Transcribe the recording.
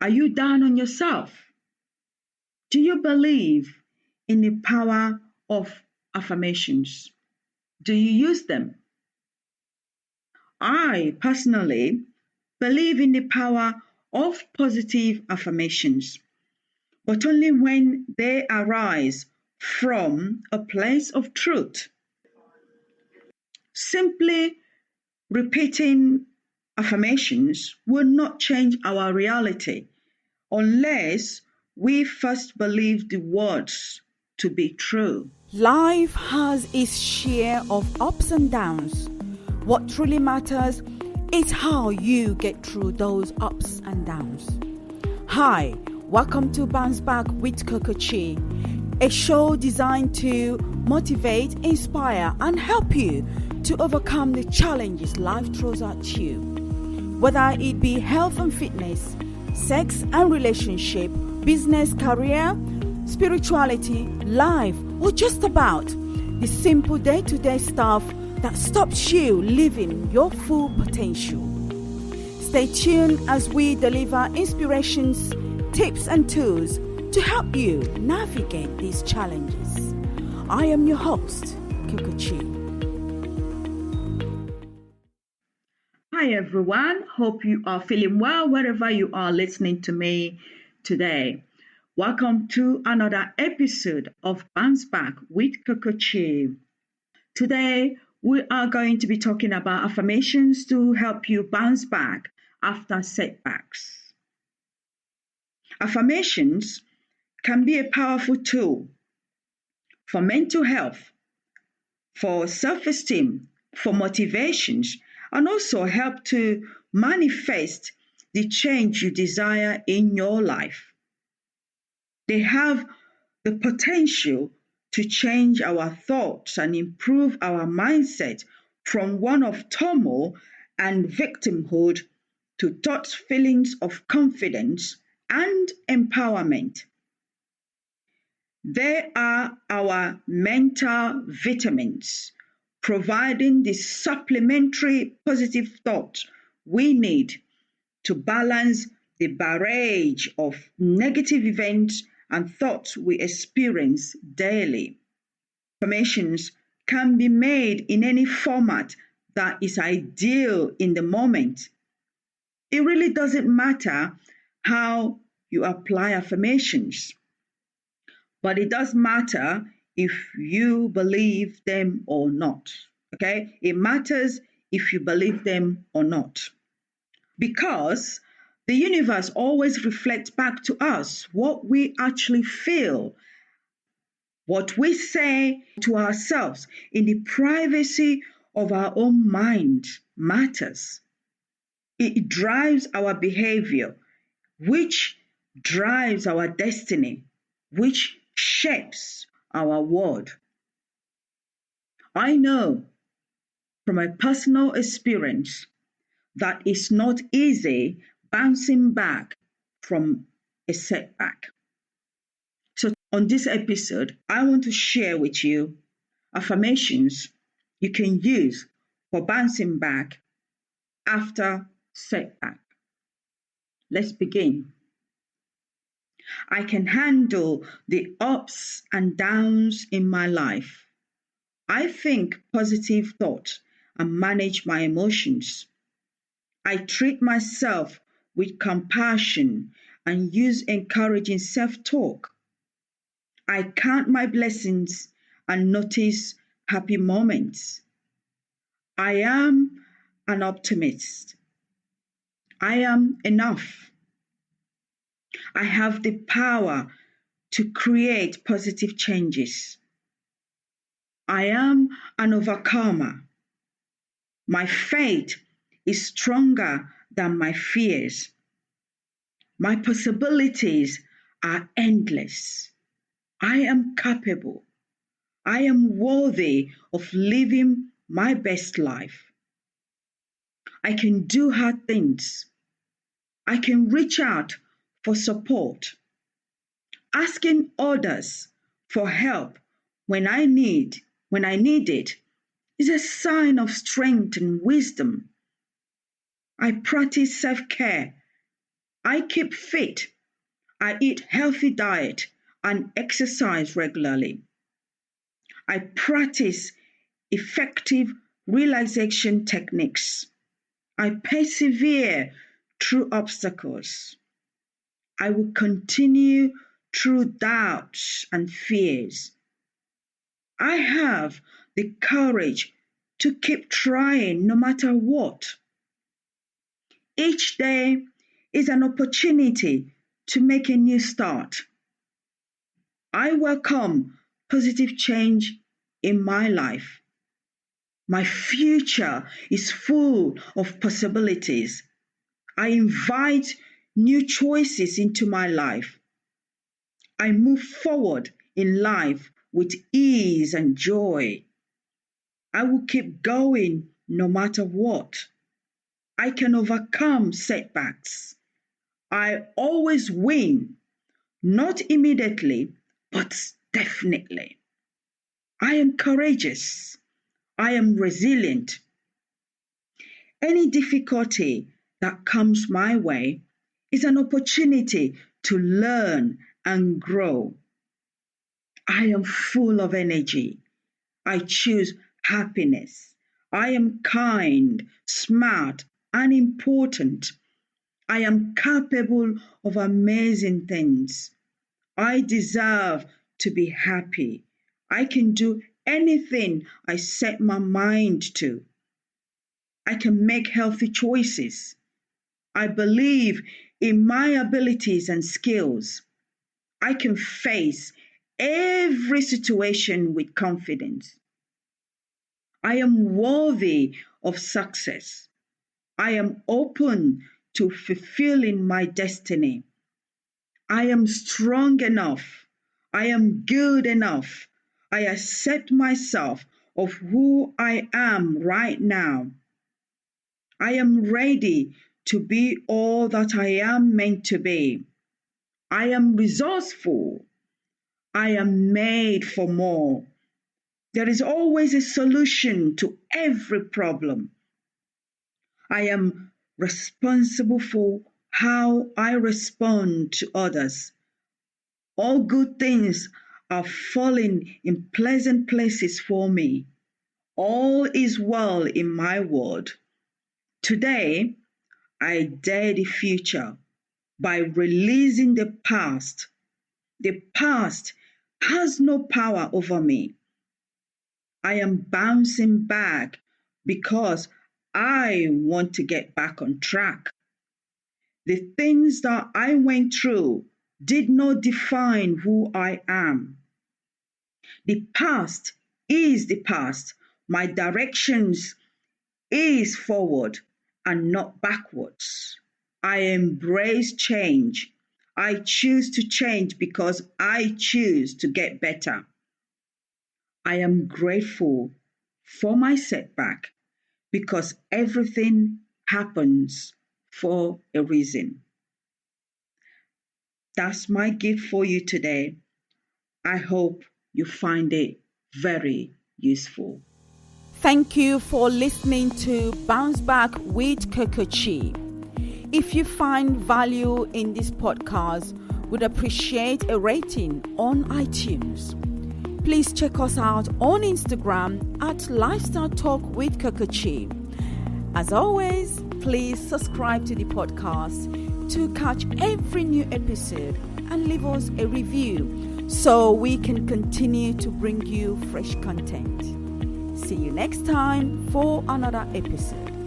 Are you down on yourself? Do you believe in the power of affirmations? Do you use them? I personally believe in the power of positive affirmations, but only when they arise from a place of truth. Simply repeating affirmations will not change our reality unless we first believe the words to be true. Life has its share of ups and downs. What truly matters is how you get through those ups and downs. Hi, welcome to Bounce Back with Coco-chi, a show designed to motivate, inspire, and help you to overcome the challenges life throws at you. Whether it be health and fitness, sex and relationship, business, career, spirituality, life, or just about the simple day-to-day stuff that stops you living your full potential. Stay tuned as we deliver inspirations, tips, and tools to help you navigate these challenges. I am your host, Coco-chi. Hi everyone, hope you are feeling well wherever you are listening to me today. Welcome to another episode of Bounce Back with Coco-chi. Today we are going to be talking about affirmations to help you bounce back after setbacks. Affirmations can be a powerful tool for mental health, for self-esteem, for motivations, and also help to manifest the change you desire in your life. They have the potential to change our thoughts and improve our mindset from one of turmoil and victimhood to thoughts, feelings of confidence and empowerment. They are our mental vitamins, providing the supplementary positive thoughts we need to balance the barrage of negative events and thoughts we experience daily. Affirmations can be made in any format that is ideal in the moment. It really doesn't matter how you apply affirmations, but it does matter if you believe them or not. Okay? It matters if you believe them or not. Because the universe always reflects back to us what we actually feel. What we say to ourselves in the privacy of our own mind matters. It drives our behavior, which drives our destiny, which shapes our world. I know from my personal experience that it's not easy bouncing back from a setback. So on this episode, I want to share with you affirmations you can use for bouncing back after setback. Let's begin. I can handle the ups and downs in my life. I think positive thoughts and manage my emotions. I treat myself with compassion and use encouraging self-talk. I count my blessings and notice happy moments. I am an optimist. I am enough. I have the power to create positive changes. I am an overcomer. My faith is stronger than my fears. My possibilities are endless. I am capable. I am worthy of living my best life. I can do hard things. I can reach out for support. Asking others for help when I need it is a sign of strength and wisdom. I practice self-care I keep fit. I eat healthy diet and exercise regularly. I practice effective relaxation techniques. I persevere through obstacles. I will continue through doubts and fears. I have the courage to keep trying no matter what. Each day is an opportunity to make a new start. I welcome positive change in my life. My future is full of possibilities. I invite new choices into my life. I move forward in life with ease and joy. I will keep going no matter what. I can overcome setbacks. I always win, not immediately, but definitely. I am courageous. I am resilient. Any difficulty that comes my way is an opportunity to learn and grow. I am full of energy. I choose happiness. I am kind, smart, and important. I am capable of amazing things. I deserve to be happy. I can do anything I set my mind to. I can make healthy choices. I believe in my abilities and skills. I can face every situation with confidence. I am worthy of success. I am open to fulfilling my destiny. I am strong enough. I am good enough. I accept myself of who I am right now. I am ready to be all that I am meant to be. I am resourceful. I am made for more. There is always a solution to every problem. I am responsible for how I respond to others. All good things are falling in pleasant places for me. All is well in my world. Today, I dare the future by releasing the past. The past has no power over me. I am bouncing back because I want to get back on track. The things that I went through did not define who I am. The past is the past. My directions is forward and not backwards. I embrace change. I choose to change because I choose to get better. I am grateful for my setback because everything happens for a reason. That's my gift for you today. I hope you find it very useful. Thank you for listening to Bounce Back with Cocochi. If you find value in this podcast, would appreciate a rating on iTunes. Please check us out on Instagram at Lifestyle Talk with Cocochi. As always, please subscribe to the podcast to catch every new episode and leave us a review so we can continue to bring you fresh content. See you next time for another episode.